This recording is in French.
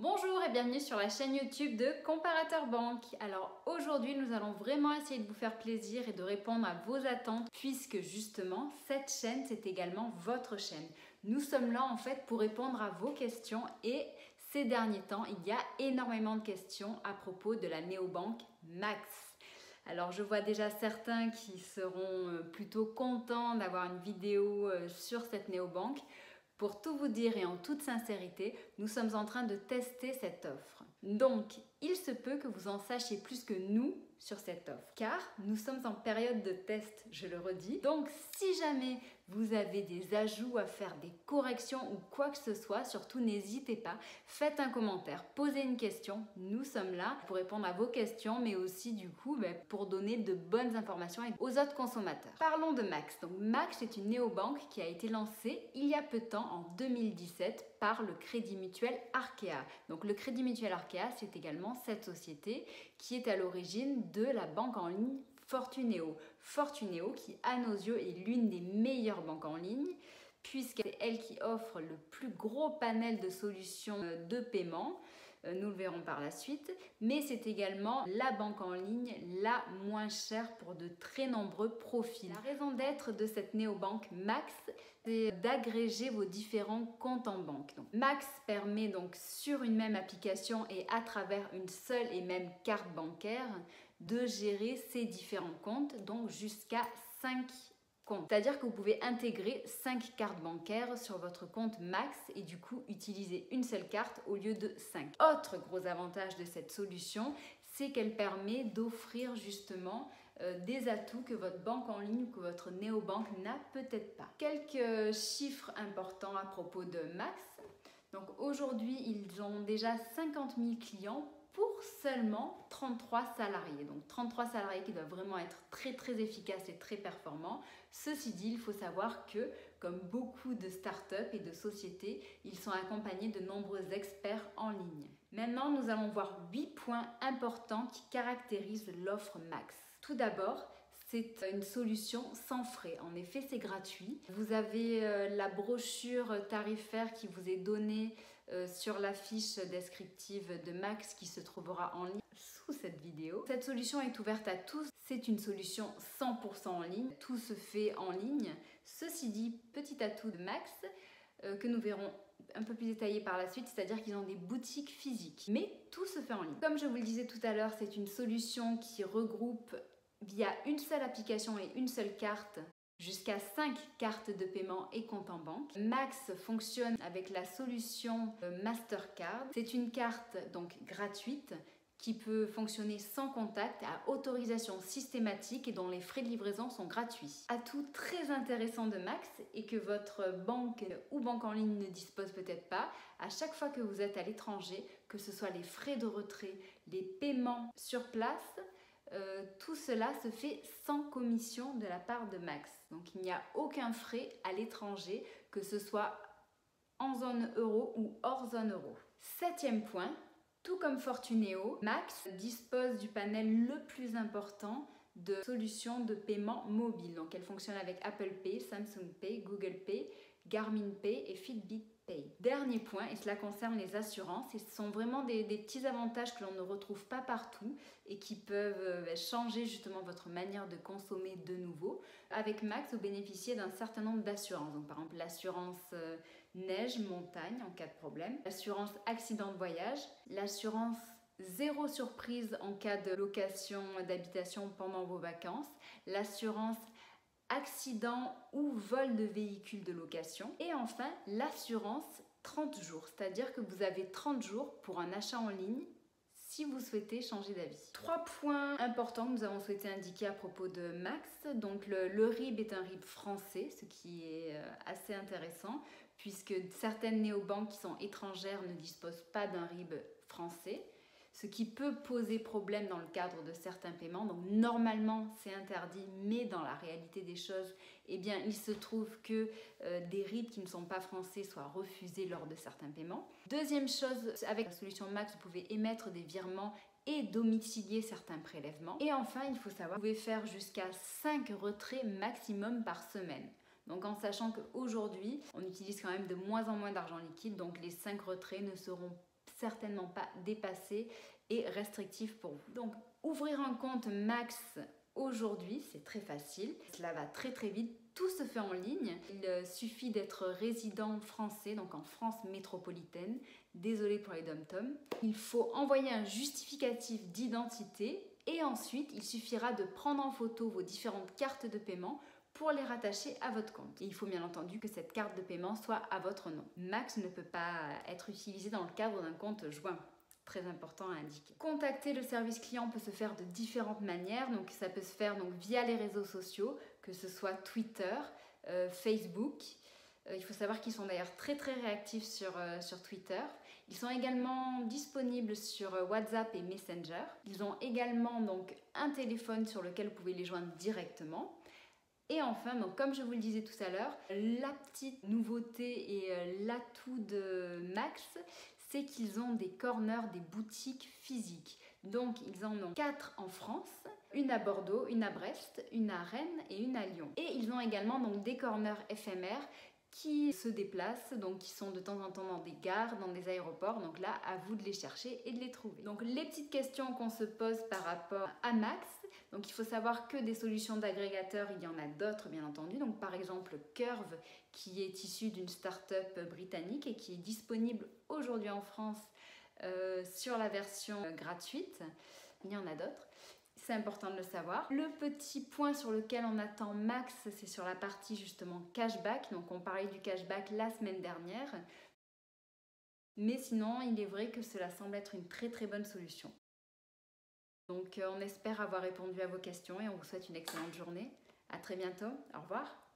Bonjour et bienvenue sur la chaîne YouTube de Comparateur Banque. Alors aujourd'hui nous allons vraiment essayer de vous faire plaisir et de répondre à vos attentes puisque justement cette chaîne c'est également votre chaîne. Nous sommes là en fait pour répondre à vos questions et ces derniers temps il y a énormément de questions à propos de la néobanque Max. Alors je vois déjà certains qui seront plutôt contents d'avoir une vidéo sur cette néobanque. Pour tout vous dire et en toute sincérité, nous sommes en train de tester cette offre. Donc, il se peut que vous en sachiez plus que nous sur cette offre, car nous sommes en période de test, je le redis. Donc, si jamais vous avez des ajouts à faire, des corrections ou quoi que ce soit, surtout n'hésitez pas, faites un commentaire, posez une question. Nous sommes là pour répondre à vos questions, mais aussi du coup pour donner de bonnes informations aux autres consommateurs. Parlons de Max. Donc, Max est une néobanque qui a été lancée il y a peu de temps, en 2017, par le Crédit Mutuel Arkea. Donc, le Crédit Mutuel Arkea, c'est également cette société qui est à l'origine de la banque en ligne Fortuneo. Fortuneo qui, à nos yeux, est l'une des meilleures banques en ligne puisque c'est elle qui offre le plus gros panel de solutions de paiement. Nous le verrons par la suite, mais c'est également la banque en ligne la moins chère pour de très nombreux profils. La raison d'être de cette néobanque Max, c'est d'agréger vos différents comptes en banque. Donc, Max permet donc sur une même application et à travers une seule et même carte bancaire de gérer ces différents comptes, donc jusqu'à 5 comptes. C'est-à-dire que vous pouvez intégrer 5 cartes bancaires sur votre compte Max et du coup utiliser une seule carte au lieu de 5. Autre gros avantage de cette solution, c'est qu'elle permet d'offrir justement des atouts que votre banque en ligne ou que votre néobanque n'a peut-être pas. Quelques chiffres importants à propos de Max. Donc aujourd'hui, ils ont déjà 50 000 clients pour seulement 33 salariés. Donc 33 salariés qui doivent vraiment être très efficaces et très performants. Ceci dit, il faut savoir que, comme beaucoup de startups et de sociétés, ils sont accompagnés de nombreux experts en ligne. Maintenant, nous allons voir 8 points importants qui caractérisent l'offre Max. Tout d'abord, c'est une solution sans frais. En effet, c'est gratuit. Vous avez la brochure tarifaire qui vous est donnée sur la fiche descriptive de Max qui se trouvera en ligne sous cette vidéo. Cette solution est ouverte à tous. C'est une solution 100% en ligne. Tout se fait en ligne. Ceci dit, petit atout de Max que nous verrons un peu plus détaillé par la suite, c'est-à-dire qu'ils ont des boutiques physiques. Mais tout se fait en ligne. Comme je vous le disais tout à l'heure, c'est une solution qui regroupe via une seule application et une seule carte jusqu'à 5 cartes de paiement et comptes en banque. Max fonctionne avec la solution Mastercard. C'est une carte donc gratuite qui peut fonctionner sans contact, à autorisation systématique et dont les frais de livraison sont gratuits. Atout très intéressant de Max et que votre banque ou banque en ligne ne dispose peut-être pas, à chaque fois que vous êtes à l'étranger, que ce soit les frais de retrait, les paiements sur place, tout cela se fait sans commission de la part de Max. Donc il n'y a aucun frais à l'étranger, que ce soit en zone euro ou hors zone euro. 7e point, tout comme Fortuneo, Max dispose du panel le plus important de solutions de paiement mobile. Donc elle fonctionne avec Apple Pay, Samsung Pay, Google Pay, Garmin Pay et Fitbit Pay. Dernier point, et cela concerne les assurances, et ce sont vraiment des petits avantages que l'on ne retrouve pas partout et qui peuvent changer justement votre manière de consommer de nouveau. Avec Max, vous bénéficiez d'un certain nombre d'assurances. Donc par exemple l'assurance neige, montagne en cas de problème, l'assurance accident de voyage, l'assurance zéro surprise en cas de location d'habitation pendant vos vacances, l'assurance accident ou vol de véhicule de location et enfin l'assurance 30 jours, c'est-à-dire que vous avez 30 jours pour un achat en ligne si vous souhaitez changer d'avis. 3 points importants que nous avons souhaité indiquer à propos de Max. Donc le RIB est un RIB français, ce qui est assez intéressant puisque certaines néobanques qui sont étrangères ne disposent pas d'un RIB français, ce qui peut poser problème dans le cadre de certains paiements. Donc normalement c'est interdit, mais dans la réalité des choses, eh bien, il se trouve que des RIB qui ne sont pas français soient refusés lors de certains paiements. Deuxième chose, avec la solution Max, vous pouvez émettre des virements et domicilier certains prélèvements. Et enfin, il faut savoir, vous pouvez faire jusqu'à 5 retraits maximum par semaine. Donc en sachant qu'aujourd'hui, on utilise quand même de moins en moins d'argent liquide, donc les 5 retraits ne seront certainement pas dépassé et restrictif pour vous. Donc ouvrir un compte Max aujourd'hui, c'est très facile, cela va très très vite, tout se fait en ligne. Il suffit d'être résident français, donc en France métropolitaine. Désolé pour les dom-toms. Il faut envoyer un justificatif d'identité et ensuite il suffira de prendre en photo vos différentes cartes de paiement pour les rattacher à votre compte. Et il faut bien entendu que cette carte de paiement soit à votre nom. Max ne peut pas être utilisé dans le cadre d'un compte joint. Très important à indiquer. Contacter le service client peut se faire de différentes manières. Donc ça peut se faire via les réseaux sociaux, que ce soit Twitter, Facebook. Il faut savoir qu'ils sont d'ailleurs très très réactifs sur Twitter. Ils sont également disponibles sur WhatsApp et Messenger. Ils ont également donc un téléphone sur lequel vous pouvez les joindre directement. Et enfin, donc, comme je vous le disais tout à l'heure, la petite nouveauté et l'atout de Max, c'est qu'ils ont des corners, des boutiques physiques. Donc ils en ont 4 en France, une à Bordeaux, une à Brest, une à Rennes et une à Lyon. Et ils ont également donc des corners éphémères qui se déplacent, donc qui sont de temps en temps dans des gares, dans des aéroports. Donc là, à vous de les chercher et de les trouver. Donc les petites questions qu'on se pose par rapport à Max. Donc il faut savoir que des solutions d'agrégateurs, il y en a d'autres bien entendu. Donc par exemple Curve, qui est issu d'une start-up britannique et qui est disponible aujourd'hui en France sur la version gratuite. Il y en a d'autres. C'est important de le savoir. Le petit point sur lequel on attend Max, c'est sur la partie justement cashback. Donc on parlait du cashback la semaine dernière. Mais sinon, il est vrai que cela semble être une très très bonne solution. Donc on espère avoir répondu à vos questions et on vous souhaite une excellente journée. À très bientôt. Au revoir.